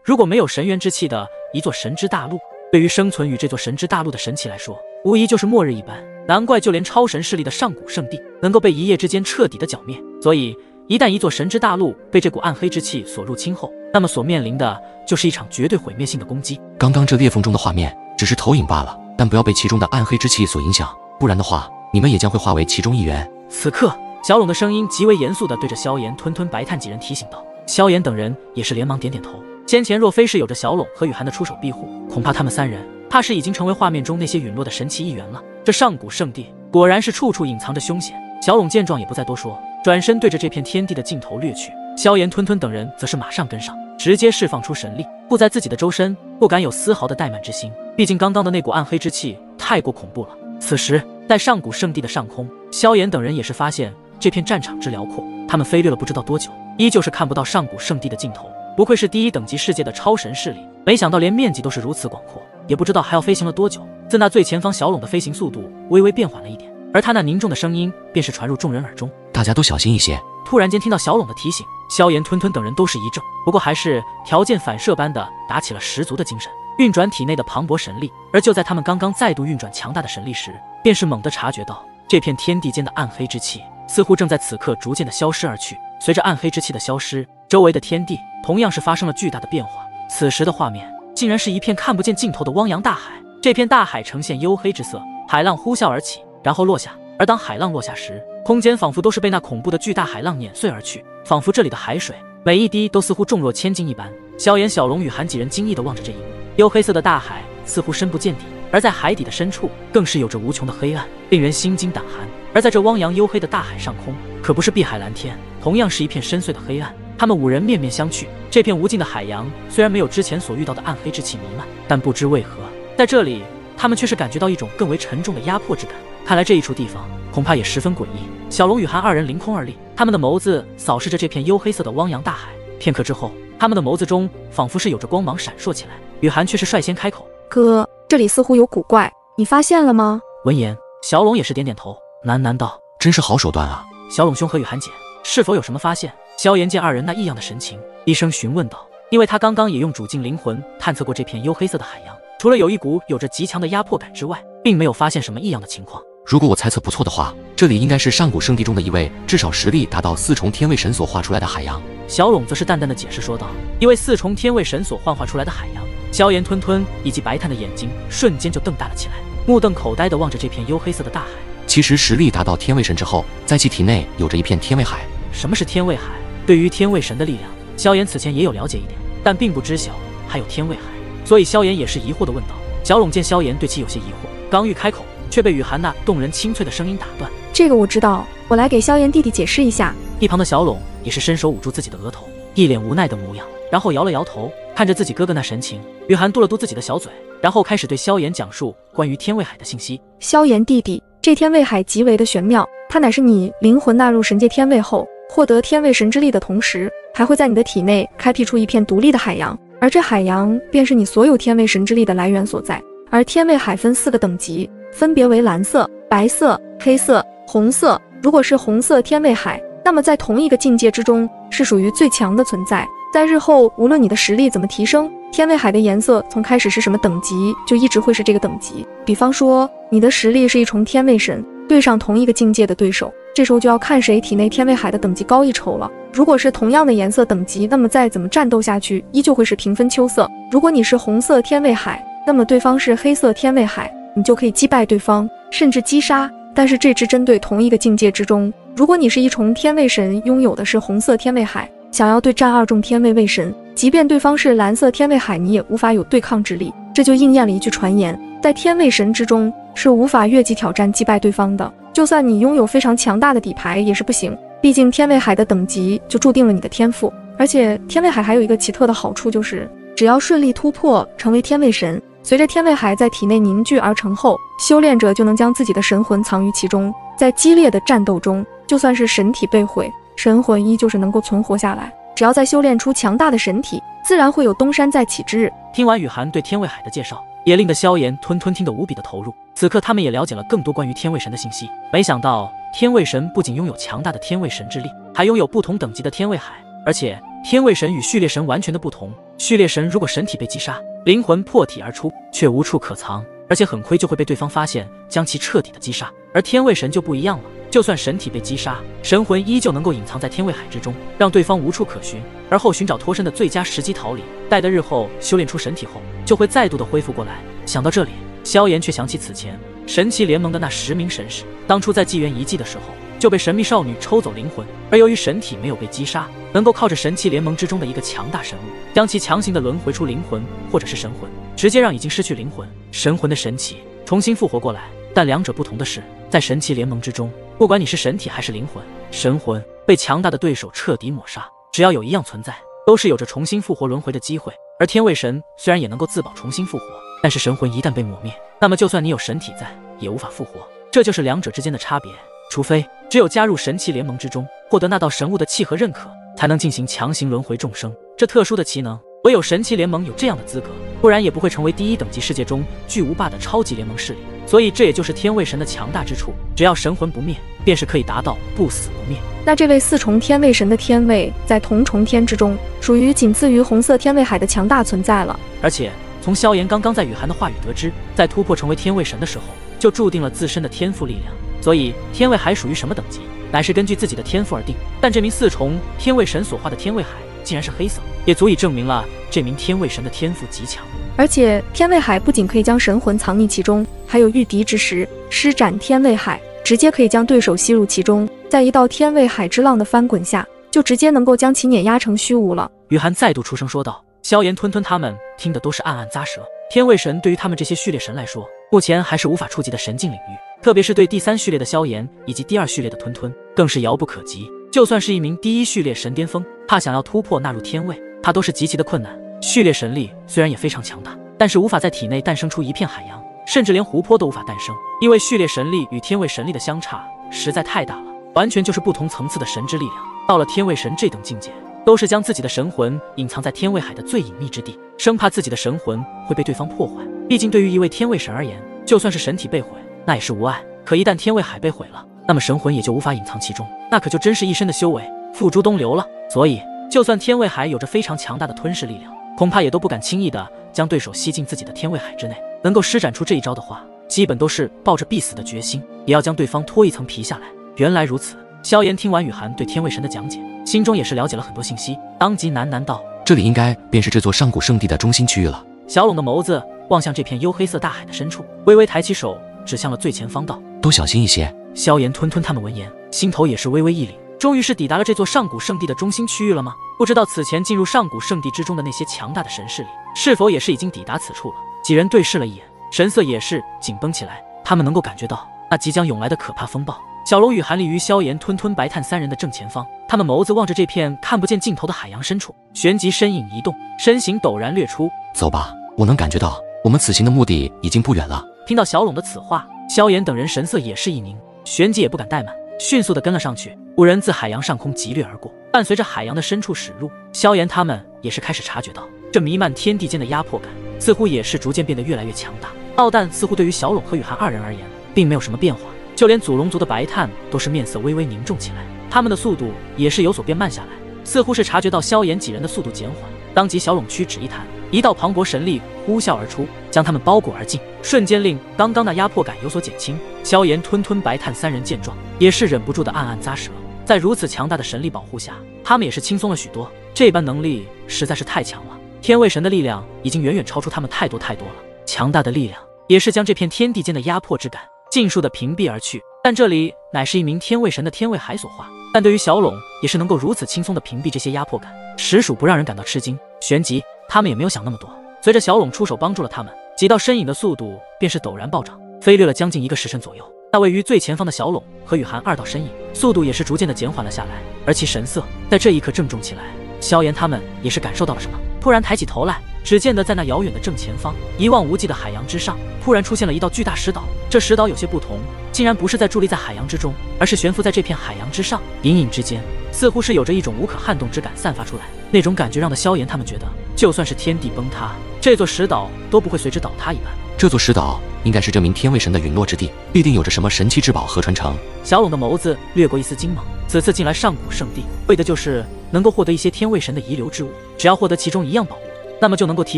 如果没有神源之气的一座神之大陆，对于生存于这座神之大陆的神奇来说，无疑就是末日一般。难怪就连超神势力的上古圣地能够被一夜之间彻底的剿灭。所以，一旦一座神之大陆被这股暗黑之气所入侵后，那么所面临的就是一场绝对毁灭性的攻击。刚刚这裂缝中的画面只是投影罢了，但不要被其中的暗黑之气所影响，不然的话，你们也将会化为其中一员。此刻，小龙的声音极为严肃地对着萧炎、吞吞、白炭几人提醒道。萧炎等人也是连忙点点头。先前若非是有着小龙和雨涵的出手庇护，恐怕他们三人怕是已经成为画面中那些陨落的神奇一员了。这上古圣地果然是处处隐藏着凶险。小龙见状也不再多说，转身对着这片天地的尽头掠去。萧炎、吞吞等人则是马上跟上，直接释放出神力，护在自己的周身，不敢有丝毫的怠慢之心。毕竟刚刚的那股暗黑之气太过恐怖了。此时，在上古圣地的上空，萧炎等人也是发现这片战场之辽阔，他们飞掠了不知道多久，依旧是看不到上古圣地的尽头。不愧是第一等级世界的超神势力，没想到连面积都是如此广阔，也不知道还要飞行了多久。自那最前方小龙的飞行速度微微变缓了一点，而他那凝重的声音便是传入众人耳中：大家都小心一些。突然间听到小龙的提醒，萧炎、吞吞等人都是一怔，不过还是条件反射般的打起了十足的精神，运转体内的磅礴神力。而就在他们刚刚再度运转强大的神力时，便是猛地察觉到这片天地间的暗黑之气似乎正在此刻逐渐的消失而去。随着暗黑之气的消失，周围的天地同样是发生了巨大的变化。此时的画面竟然是一片看不见尽头的汪洋大海。这片大海呈现黝黑之色，海浪呼啸而起，然后落下。而当海浪落下时，空间仿佛都是被那恐怖的巨大海浪碾碎而去，仿佛这里的海水每一滴都似乎重若千斤一般。萧炎、小龙、雨涵几人惊异地望着这一幕，黝黑色的大海似乎深不见底，而在海底的深处更是有着无穷的黑暗，令人心惊胆寒。而在这汪洋黝黑的大海上空，可不是碧海蓝天，同样是一片深邃的黑暗。他们五人面面相觑，这片无尽的海洋虽然没有之前所遇到的暗黑之气弥漫，但不知为何，在这里他们却是感觉到一种更为沉重的压迫之感。看来这一处地方恐怕也十分诡异。小龙、雨涵二人凌空而立，他们的眸子扫视着这片黝黑色的汪洋大海。片刻之后，他们的眸子中仿佛是有着光芒闪烁起来。雨涵却是率先开口：哥，这里似乎有古怪，你发现了吗？闻言，小龙也是点点头，喃喃道：真是好手段啊。小龙兄和雨涵姐是否有什么发现？萧炎见二人那异样的神情，低声询问道，因为他刚刚也用主镜灵魂探测过这片黝黑色的海洋，除了有一股有着极强的压迫感之外，并没有发现什么异样的情况。如果我猜测不错的话，这里应该是上古圣地中的一位至少实力达到4重天位神所画出来的海洋。小龙则是淡淡的解释说道，因为4重天位神所幻化出来的海洋。萧炎、吞吞以及白炭的眼睛瞬间就瞪大了起来，目瞪口呆地望着这片黝黑色的大海。其实实力达到天位神之后，在其体内有着一片天位海。什么是天位海？对于天位神的力量，萧炎此前也有了解一点，但并不知晓还有天位海，所以萧炎也是疑惑地问道。小龙见萧炎对其有些疑惑，刚欲开口，却被雨涵那动人清脆的声音打断。这个我知道，我来给萧炎弟弟解释一下。一旁的小龙也是伸手捂住自己的额头，一脸无奈的模样，然后摇了摇头，看着自己哥哥那神情。雨涵嘟了嘟自己的小嘴，然后开始对萧炎讲述关于天位海的信息。萧炎弟弟，这天位海极为的玄妙，它乃是你灵魂纳入神界天位后，获得天位神之力的同时，还会在你的体内开辟出一片独立的海洋，而这海洋便是你所有天位神之力的来源所在。而天位海分4个等级，分别为蓝色、白色、黑色、红色。如果是红色天位海，那么在同一个境界之中是属于最强的存在。在日后无论你的实力怎么提升，天位海的颜色从开始是什么等级，就一直会是这个等级。比方说你的实力是1重天位神，对上同一个境界的对手，这时候就要看谁体内天位海的等级高一筹了。如果是同样的颜色等级，那么再怎么战斗下去依旧会是平分秋色。如果你是红色天位海，那么对方是黑色天位海，你就可以击败对方，甚至击杀。但是这只针对同一个境界之中，如果你是1重天位神，拥有的是红色天位海，想要对战2重天位位神，即便对方是蓝色天位海，你也无法有对抗之力。这就应验了一句传言，在天位神之中是无法越级挑战击败对方的，就算你拥有非常强大的底牌也是不行，毕竟天位海的等级就注定了你的天赋。而且天位海还有一个奇特的好处，就是只要顺利突破成为天位神，随着天位海在体内凝聚而成后，修炼者就能将自己的神魂藏于其中，在激烈的战斗中，就算是神体被毁，神魂依旧是能够存活下来。只要再修炼出强大的神体，自然会有东山再起之日。听完雨涵对天位海的介绍，也令得萧炎、吞吞听得无比的投入。此刻他们也了解了更多关于天位神的信息。没想到天位神不仅拥有强大的天位神之力，还拥有不同等级的天位海，而且天位神与序列神完全的不同，序列神如果神体被击杀，灵魂破体而出，却无处可藏，而且很亏就会被对方发现，将其彻底的击杀。而天位神就不一样了，就算神体被击杀，神魂依旧能够隐藏在天位海之中，让对方无处可寻，而后寻找脱身的最佳时机逃离，待得日后修炼出神体后，就会再度的恢复过来。想到这里，萧炎却想起此前神奇联盟的那10名神使，当初在纪元遗迹的时候就被神秘少女抽走灵魂，而由于神体没有被击杀，能够靠着神奇联盟之中的一个强大神物，将其强行的轮回出灵魂或者是神魂，直接让已经失去灵魂、神魂的神奇重新复活过来。但两者不同的是，在神奇联盟之中，不管你是神体还是灵魂、神魂，被强大的对手彻底抹杀，只要有一样存在，都是有着重新复活轮回的机会。而天位神虽然也能够自保重新复活，但是神魂一旦被抹灭，那么就算你有神体在，也无法复活。这就是两者之间的差别。除非只有加入神奇联盟之中，获得那道神物的契合认可，才能进行强行轮回众生。这特殊的奇能，唯有神奇联盟有这样的资格，不然也不会成为第1等级世界中巨无霸的超级联盟势力。所以这也就是天位神的强大之处，只要神魂不灭，便是可以达到不死不灭。那这位4重天位神的天位，在同重天之中，属于仅次于红色天位海的强大存在了。而且从萧炎刚刚在雨涵的话语得知，在突破成为天位神的时候，就注定了自身的天赋力量。所以天位海属于什么等级，乃是根据自己的天赋而定。但这名4重天位神所化的天位海竟然是黑色，也足以证明了这名天位神的天赋极强。而且天位海不仅可以将神魂藏匿其中，还有御敌之时施展天位海，直接可以将对手吸入其中，在一道天位海之浪的翻滚下，就直接能够将其碾压成虚无了。雨涵再度出声说道。萧炎、吞吞他们听的都是暗暗咂舌。天位神对于他们这些序列神来说，目前还是无法触及的神境领域，特别是对第3序列的萧炎以及第2序列的吞吞，更是遥不可及。就算是一名第1序列神巅峰，怕想要突破纳入天位，他都是极其的困难。序列神力虽然也非常强大，但是无法在体内诞生出一片海洋，甚至连湖泊都无法诞生，因为序列神力与天位神力的相差实在太大了，完全就是不同层次的神之力量。到了天位神这等境界，都是将自己的神魂隐藏在天位海的最隐秘之地，生怕自己的神魂会被对方破坏。毕竟对于一位天位神而言，就算是神体被毁，那也是无碍，可一旦天位海被毁了，那么神魂也就无法隐藏其中，那可就真是一身的修为付诸东流了。所以就算天位海有着非常强大的吞噬力量，恐怕也都不敢轻易的将对手吸进自己的天位海之内。能够施展出这一招的话，基本都是抱着必死的决心，也要将对方脱一层皮下来。原来如此。萧炎听完雨涵对天位神的讲解，心中也是了解了很多信息，当即喃喃道：这里应该便是这座上古圣地的中心区域了。小龙的眸子望向这片黝黑色大海的深处，微微抬起手指向了最前方道：都小心一些。萧炎、吞吞他们闻言，心头也是微微一凛。终于是抵达了这座上古圣地的中心区域了吗？不知道此前进入上古圣地之中的那些强大的神势力，是否也是已经抵达此处了？几人对视了一眼，神色也是紧绷起来。他们能够感觉到那即将涌来的可怕风暴。小龙与韩立于萧炎、吞吞、白炭3人的正前方，他们眸子望着这片看不见尽头的海洋深处，旋即身影移动，身形陡然掠出。走吧，我能感觉到我们此行的目的已经不远了。听到小龙的此话，萧炎等人神色也是一凝，旋即也不敢怠慢，迅速地跟了上去。5人自海洋上空急掠而过，伴随着海洋的深处驶入，萧炎他们也是开始察觉到这弥漫天地间的压迫感，似乎也是逐渐变得越来越强大。但似乎对于小龙和雨涵2人而言，并没有什么变化。就连祖龙族的白炭都是面色微微凝重起来，他们的速度也是有所变慢下来，似乎是察觉到萧炎几人的速度减缓。当即小龙屈指一弹，一道磅礴神力呼啸而出，将他们包裹而尽，瞬间令刚刚那压迫感有所减轻。萧炎、吞吞、白炭3人见状，也是忍不住的暗暗咂舌。在如此强大的神力保护下，他们也是轻松了许多。这般能力实在是太强了，天位神的力量已经远远超出他们太多了。强大的力量也是将这片天地间的压迫之感尽数的屏蔽而去。但这里乃是一名天位神的天位海所化，但对于小龙也是能够如此轻松的屏蔽这些压迫感，实属不让人感到吃惊。旋即他们也没有想那么多，随着小龙出手帮助了他们，几道身影的速度便是陡然暴涨，飞掠了将近1个时辰左右。那位于最前方的小龙和雨涵2道身影，速度也是逐渐的减缓了下来，而其神色在这一刻郑重起来。萧炎他们也是感受到了什么，突然抬起头来，只见得在那遥远的正前方，一望无际的海洋之上，突然出现了一道巨大石岛。这石岛有些不同，竟然不是在伫立在海洋之中，而是悬浮在这片海洋之上，隐隐之间似乎是有着一种无可撼动之感散发出来。那种感觉让的萧炎他们觉得，就算是天地崩塌，这座石岛都不会随之倒塌一般。这座石岛应该是这名天位神的陨落之地，必定有着什么神奇之宝和传承。小龙的眸子掠过一丝惊猛，此次进来上古圣地，为的就是能够获得一些天位神的遗留之物，只要获得其中一样宝物，那么就能够提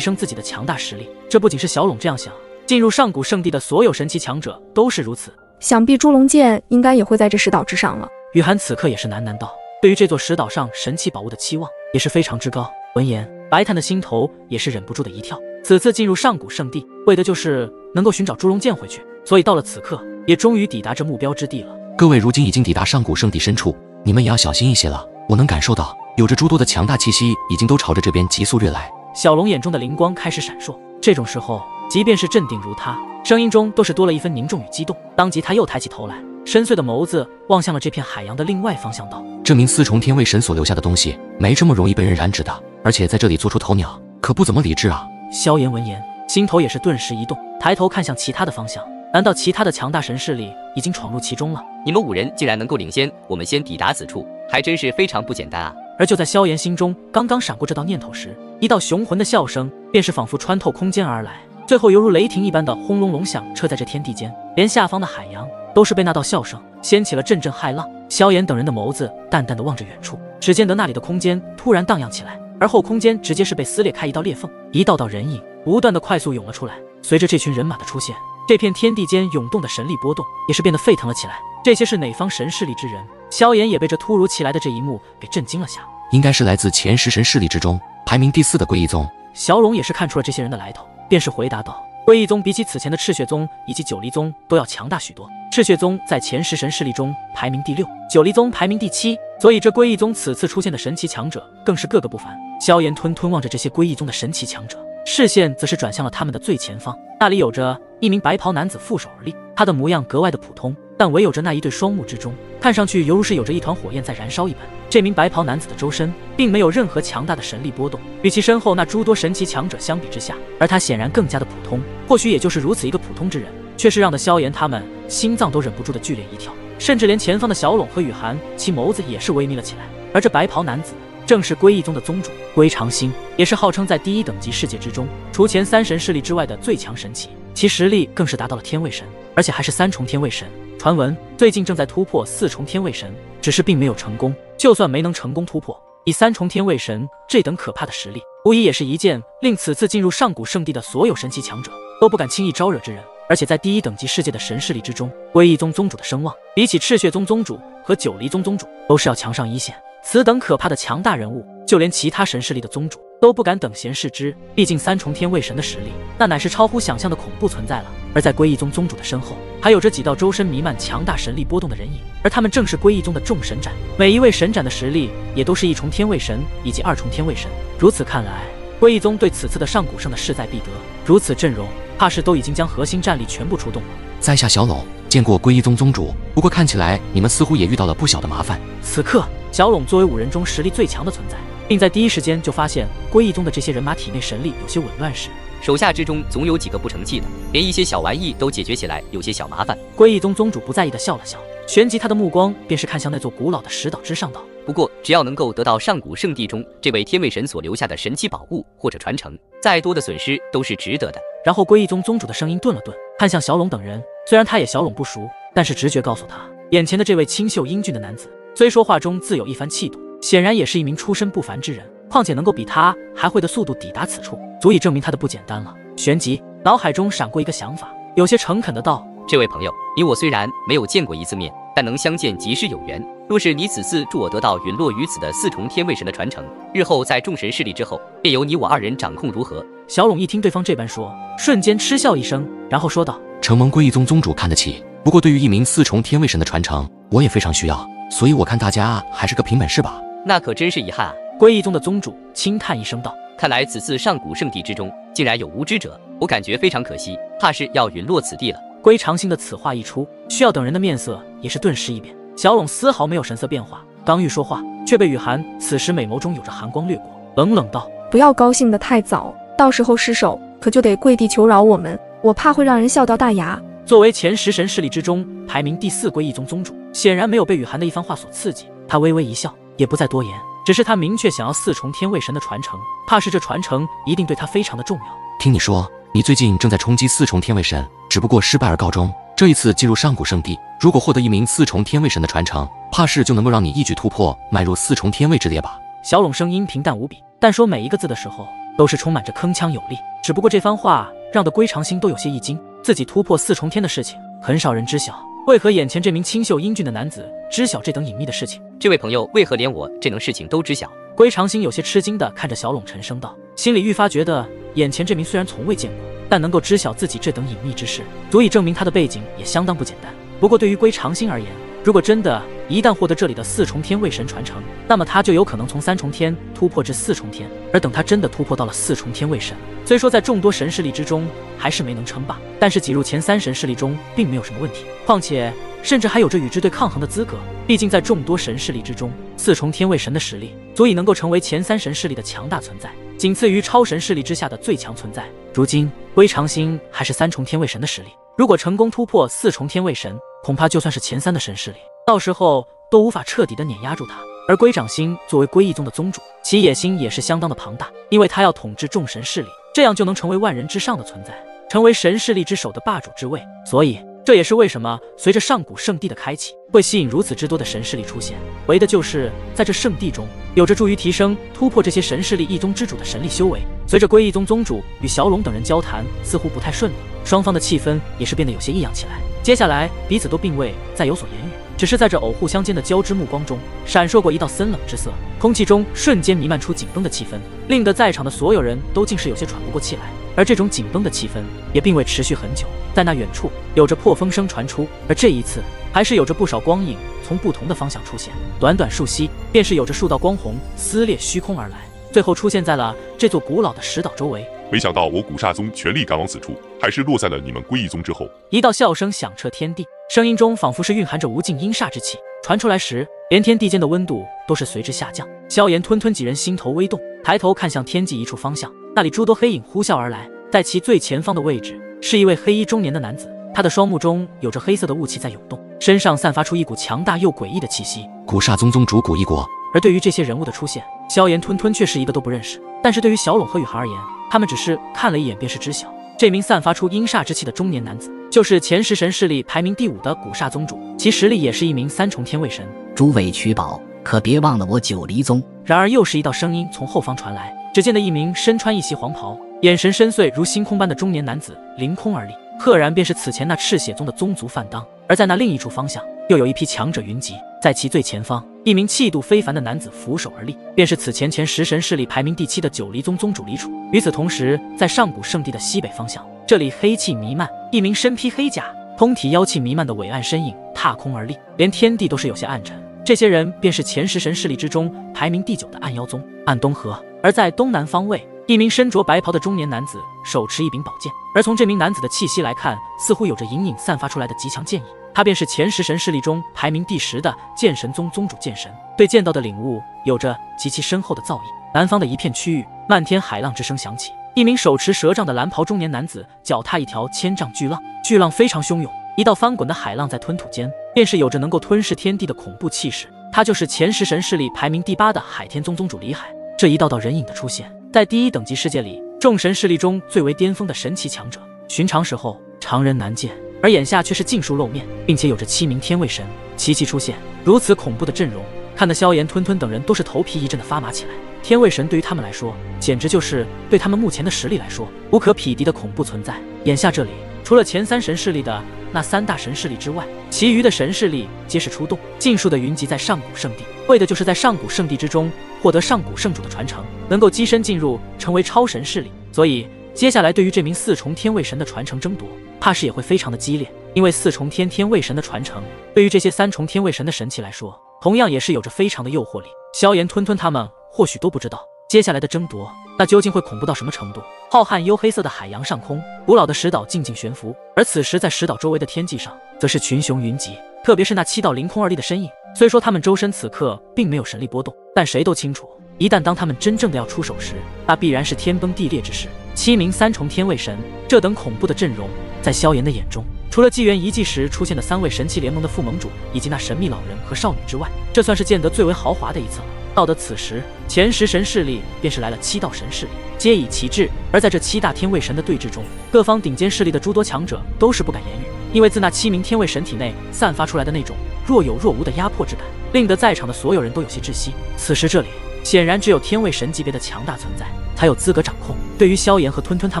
升自己的强大实力。这不仅是小拢这样想，进入上古圣地的所有神奇强者都是如此。想必猪龙剑应该也会在这石岛之上了。雨涵此刻也是喃喃道，对于这座石岛上神奇宝物的期望也是非常之高。闻言，白炭的心头也是忍不住的一跳。此次进入上古圣地，为的就是能够寻找猪龙剑回去，所以到了此刻，也终于抵达这目标之地了。各位如今已经抵达上古圣地深处，你们也要小心一些了。我能感受到，有着诸多的强大气息已经都朝着这边急速掠来。小龙眼中的灵光开始闪烁，这种时候，即便是镇定如他，声音中都是多了一分凝重与激动。当即他又抬起头来，深邃的眸子望向了这片海洋的另外方向，道：这名四重天卫神所留下的东西，没这么容易被人染指的，而且在这里做出头鸟，可不怎么理智啊。萧炎闻言，心头也是顿时一动，抬头看向其他的方向，难道其他的强大神势力已经闯入其中了？你们5人竟然能够领先我们先抵达此处，还真是非常不简单啊！而就在萧炎心中刚刚闪过这道念头时，一道雄浑的笑声便是仿佛穿透空间而来，最后犹如雷霆一般的轰隆隆响彻在这天地间，连下方的海洋都是被那道笑声掀起了阵阵骇浪。萧炎等人的眸子淡淡的望着远处，只见得那里的空间突然荡漾起来，而后空间直接是被撕裂开一道裂缝，一道道人影不断的快速涌了出来。随着这群人马的出现，这片天地间涌动的神力波动也是变得沸腾了起来。这些是哪方神势力之人？萧炎也被这突如其来的这一幕给震惊了下。应该是来自前10神势力之中排名第4的归一宗。小龙也是看出了这些人的来头，便是回答道：归一宗比起此前的赤血宗以及九离宗都要强大许多。赤血宗在前10神势力中排名第6，九离宗排名第7，所以这归一宗此次出现的神奇强者更是个个不凡。萧炎吞吞望着这些归一宗的神奇强者，视线则是转向了他们的最前方，那里有着一名白袍男子负手而立，他的模样格外的普通，但唯有着那一对双目之中，看上去犹如是有着一团火焰在燃烧一般。这名白袍男子的周身并没有任何强大的神力波动，与其身后那诸多神奇强者相比之下，而他显然更加的普通。或许也就是如此一个普通之人，却是让的萧炎他们心脏都忍不住的剧烈一跳，甚至连前方的小拢和雨涵，其眸子也是微眯了起来。而这白袍男子正是归一宗的宗主归长星，也是号称在第1等级世界之中，除前3神势力之外的最强神奇，其实力更是达到了天位神，而且还是3重天位神。传闻最近正在突破4重天位神，只是并没有成功。就算没能成功突破，以3重天位神这等可怕的实力，无疑也是一件令此次进入上古圣地的所有神奇强者都不敢轻易招惹之人。而且在第1等级世界的神势力之中，归一宗宗主的声望比起赤血宗宗主和九离宗宗主都是要强上一线。此等可怕的强大人物，就连其他神势力的宗主都不敢等闲视之。毕竟3重天位神的实力，那乃是超乎想象的恐怖存在了。而在归一宗宗主的身后，还有着几道周身弥漫强大神力波动的人影，而他们正是归一宗的众神斩。每一位神斩的实力也都是1重天位神以及2重天位神。如此看来，归一宗对此次的上古圣的势在必得。如此阵容，怕是都已经将核心战力全部出动了。在下小拢见过归一宗宗主，不过看起来你们似乎也遇到了不小的麻烦。此刻，小拢作为5人中实力最强的存在，并在第一时间就发现归一宗的这些人马体内神力有些紊乱时，手下之中总有几个不成器的，连一些小玩意都解决起来有些小麻烦。归一宗宗主不在意的笑了笑，旋即他的目光便是看向那座古老的石岛之上，道：不过只要能够得到上古圣地中这位天位神所留下的神奇宝物或者传承，再多的损失都是值得的。然后归一宗宗主的声音顿了顿，看向小拢等人。虽然他也小拢不熟，但是直觉告诉他，眼前的这位清秀英俊的男子，虽说话中自有一番气度，显然也是一名出身不凡之人。况且能够比他还会的速度抵达此处，足以证明他的不简单了。旋即脑海中闪过一个想法，有些诚恳的道：这位朋友，你我虽然没有见过一次面，但能相见即是有缘。若是你此次助我得到陨落于此的4重天位神的传承，日后在众神势力之后，便由你我2人掌控，如何？小拢一听对方这般说，瞬间嗤笑一声，然后说道：承蒙归一宗宗主看得起，不过对于一名4重天位神的传承，我也非常需要，所以我看大家还是个凭本事吧。那可真是遗憾啊。归一宗的宗主轻叹一声道：看来此次上古圣地之中竟然有无知者，我感觉非常可惜，怕是要陨落此地了。归长星的此话一出，需要等人的面色也是顿时一变。小拢丝毫没有神色变化，刚欲说话，却被雨涵此时美眸中有着寒光掠过，冷冷道：不要高兴得太早，到时候失手可就得跪地求饶我们，我怕会让人笑掉大牙。作为前10神势力之中排名第4归一宗宗主，显然没有被雨涵的一番话所刺激，他微微一笑，也不再多言，只是他明确想要4重天位神的传承，怕是这传承一定对他非常的重要。听你说，你最近正在冲击4重天位神，只不过失败而告终。这一次进入上古圣地，如果获得一名4重天位神的传承，怕是就能够让你一举突破，迈入4重天位之列吧。小拢声音平淡无比，但说每一个字的时候，都是充满着铿锵有力。只不过这番话让得归长星都有些一惊，自己突破4重天的事情很少人知晓，为何眼前这名清秀英俊的男子知晓这等隐秘的事情？这位朋友为何连我这等事情都知晓？归长星有些吃惊地看着小陇，沉声道，心里愈发觉得眼前这名虽然从未见过，但能够知晓自己这等隐秘之事，足以证明他的背景也相当不简单。不过对于归长星而言，如果真的一旦获得这里的4重天卫神传承，那么他就有可能从3重天突破至4重天。而等他真的突破到了4重天卫神，虽说在众多神势力之中还是没能称霸，但是挤入前3神势力中并没有什么问题，况且甚至还有着与之对抗衡的资格。毕竟在众多神势力之中，4重天卫神的实力足以能够成为前3神势力的强大存在，仅次于超神势力之下的最强存在。如今归长星还是3重天卫神的实力，如果成功突破4重天卫神，恐怕就算是前3的神势力，到时候都无法彻底的碾压住他。而归长星作为归义宗的宗主，其野心也是相当的庞大，因为他要统治众神势力，这样就能成为万人之上的存在，成为神势力之首的霸主之位。所以这也是为什么随着上古圣地的开启，会吸引如此之多的神势力出现，为的就是在这圣地中有着助于提升突破这些神势力一宗之主的神力修为。随着归义宗宗主与小陇等人交谈似乎不太顺利，双方的气氛也是变得有些异样起来。接下来彼此都并未再有所言语，只是在这偶互相间的交织目光中闪烁过一道森冷之色，空气中瞬间弥漫出紧绷的气氛，令得在场的所有人都竟是有些喘不过气来。而这种紧绷的气氛也并未持续很久，在那远处有着破风声传出，而这一次还是有着不少光影从不同的方向出现，短短数息便是有着数道光虹撕裂虚空而来，最后出现在了这座古老的石岛周围。没想到我古刹宗全力赶往此处，还是落在了你们归义宗之后。一道笑声响彻天地，声音中仿佛是蕴含着无尽阴煞之气，传出来时，连天地间的温度都是随之下降。萧炎吞吞几人心头微动，抬头看向天际一处方向，那里诸多黑影呼啸而来，在其最前方的位置是一位黑衣中年的男子，他的双目中有着黑色的雾气在涌动，身上散发出一股强大又诡异的气息。古刹宗宗主古一国。而对于这些人物的出现，萧炎吞吞却是一个都不认识，但是对于小陇和雨涵而言，他们只是看了一眼便是知晓，这名散发出阴煞之气的中年男子就是前10神势力排名第5的古刹宗主，其实力也是一名3重天卫神。诸位取宝，可别忘了我九黎宗。然而又是一道声音从后方传来，只见得一名身穿一袭黄袍，眼神深邃如星空般的中年男子凌空而立，赫然便是此前那赤血宗的宗族范当。而在那另一处方向，又有一批强者云集，在其最前方，一名气度非凡的男子俯首而立，便是此前10神势力排名第7的九黎宗宗主李楚。与此同时，在上古圣地的西北方向，这里黑气弥漫，一名身披黑甲、通体妖气弥漫的伟岸身影踏空而立，连天地都是有些暗沉。这些人便是前10神势力之中排名第9的暗妖宗暗东河。而在东南方位，一名身着白袍的中年男子手持一柄宝剑，而从这名男子的气息来看，似乎有着隐隐散发出来的极强剑意。他便是前10神势力中排名第10的剑神宗宗主剑神，对剑道的领悟有着极其深厚的造诣。南方的一片区域，漫天海浪之声响起，一名手持蛇杖的蓝袍中年男子脚踏一条千丈巨浪，巨浪非常汹涌，一道翻滚的海浪在吞吐间，便是有着能够吞噬天地的恐怖气势。他就是前10神势力排名第8的海天宗宗主李海。这一道道人影的出现，在第1等级世界里，众神势力中最为巅峰的神奇强者，寻常时候常人难见，而眼下却是尽数露面，并且有着7名天卫神齐齐出现。如此恐怖的阵容，看得萧炎、吞吞等人都是头皮一阵的发麻起来。天卫神对于他们来说，简直就是对他们目前的实力来说无可匹敌的恐怖存在。眼下这里，除了前3神势力的那3大神势力之外，其余的神势力皆是出动，尽数的云集在上古圣地，为的就是在上古圣地之中获得上古圣主的传承，能够跻身进入成为超神势力。所以接下来对于这名4重天卫神的传承争夺，怕是也会非常的激烈。因为4重天天卫神的传承，对于这些3重天卫神的神器来说，同样也是有着非常的诱惑力。萧炎、吞吞他们或许都不知道，接下来的争夺那究竟会恐怖到什么程度。浩瀚黝黑色的海洋上空，古老的石岛静静悬浮，而此时在石岛周围的天际上，则是群雄云集，特别是那7道凌空而立的身影。虽说他们周身此刻并没有神力波动，但谁都清楚，一旦当他们真正的要出手时，那必然是天崩地裂之势。7名3重天卫神，这等恐怖的阵容，在萧炎的眼中，除了纪元遗迹时出现的3位神器联盟的副盟主以及那神秘老人和少女之外，这算是见得最为豪华的一次了。到得此时，前10神势力便是来了7道神势力，皆以其志。而在这7大天卫神的对峙中，各方顶尖势力的诸多强者都是不敢言语，因为自那7名天卫神体内散发出来的那种若有若无的压迫之感，令得在场的所有人都有些窒息。此时这里显然只有天位神级别的强大存在才有资格掌控。对于萧炎和吞吞他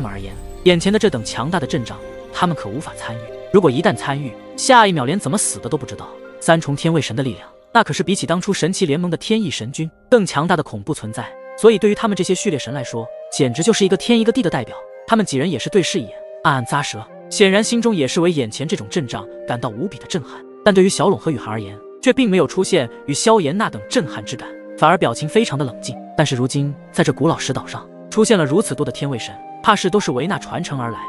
们而言，眼前的这等强大的阵仗，他们可无法参与。如果一旦参与，下一秒连怎么死的都不知道。三重天位神的力量，那可是比起当初神奇联盟的天翼神君更强大的恐怖存在。所以对于他们这些序列神来说，简直就是一个天一个地的代表。他们几人也是对视一眼，暗暗咂舌，显然心中也是为眼前这种阵仗感到无比的震撼。但对于小龙和雨涵而言，却并没有出现与萧炎那等震撼之感，反而表情非常的冷静。但是如今在这古老石岛上出现了如此多的天位神，怕是都是维纳传承而来。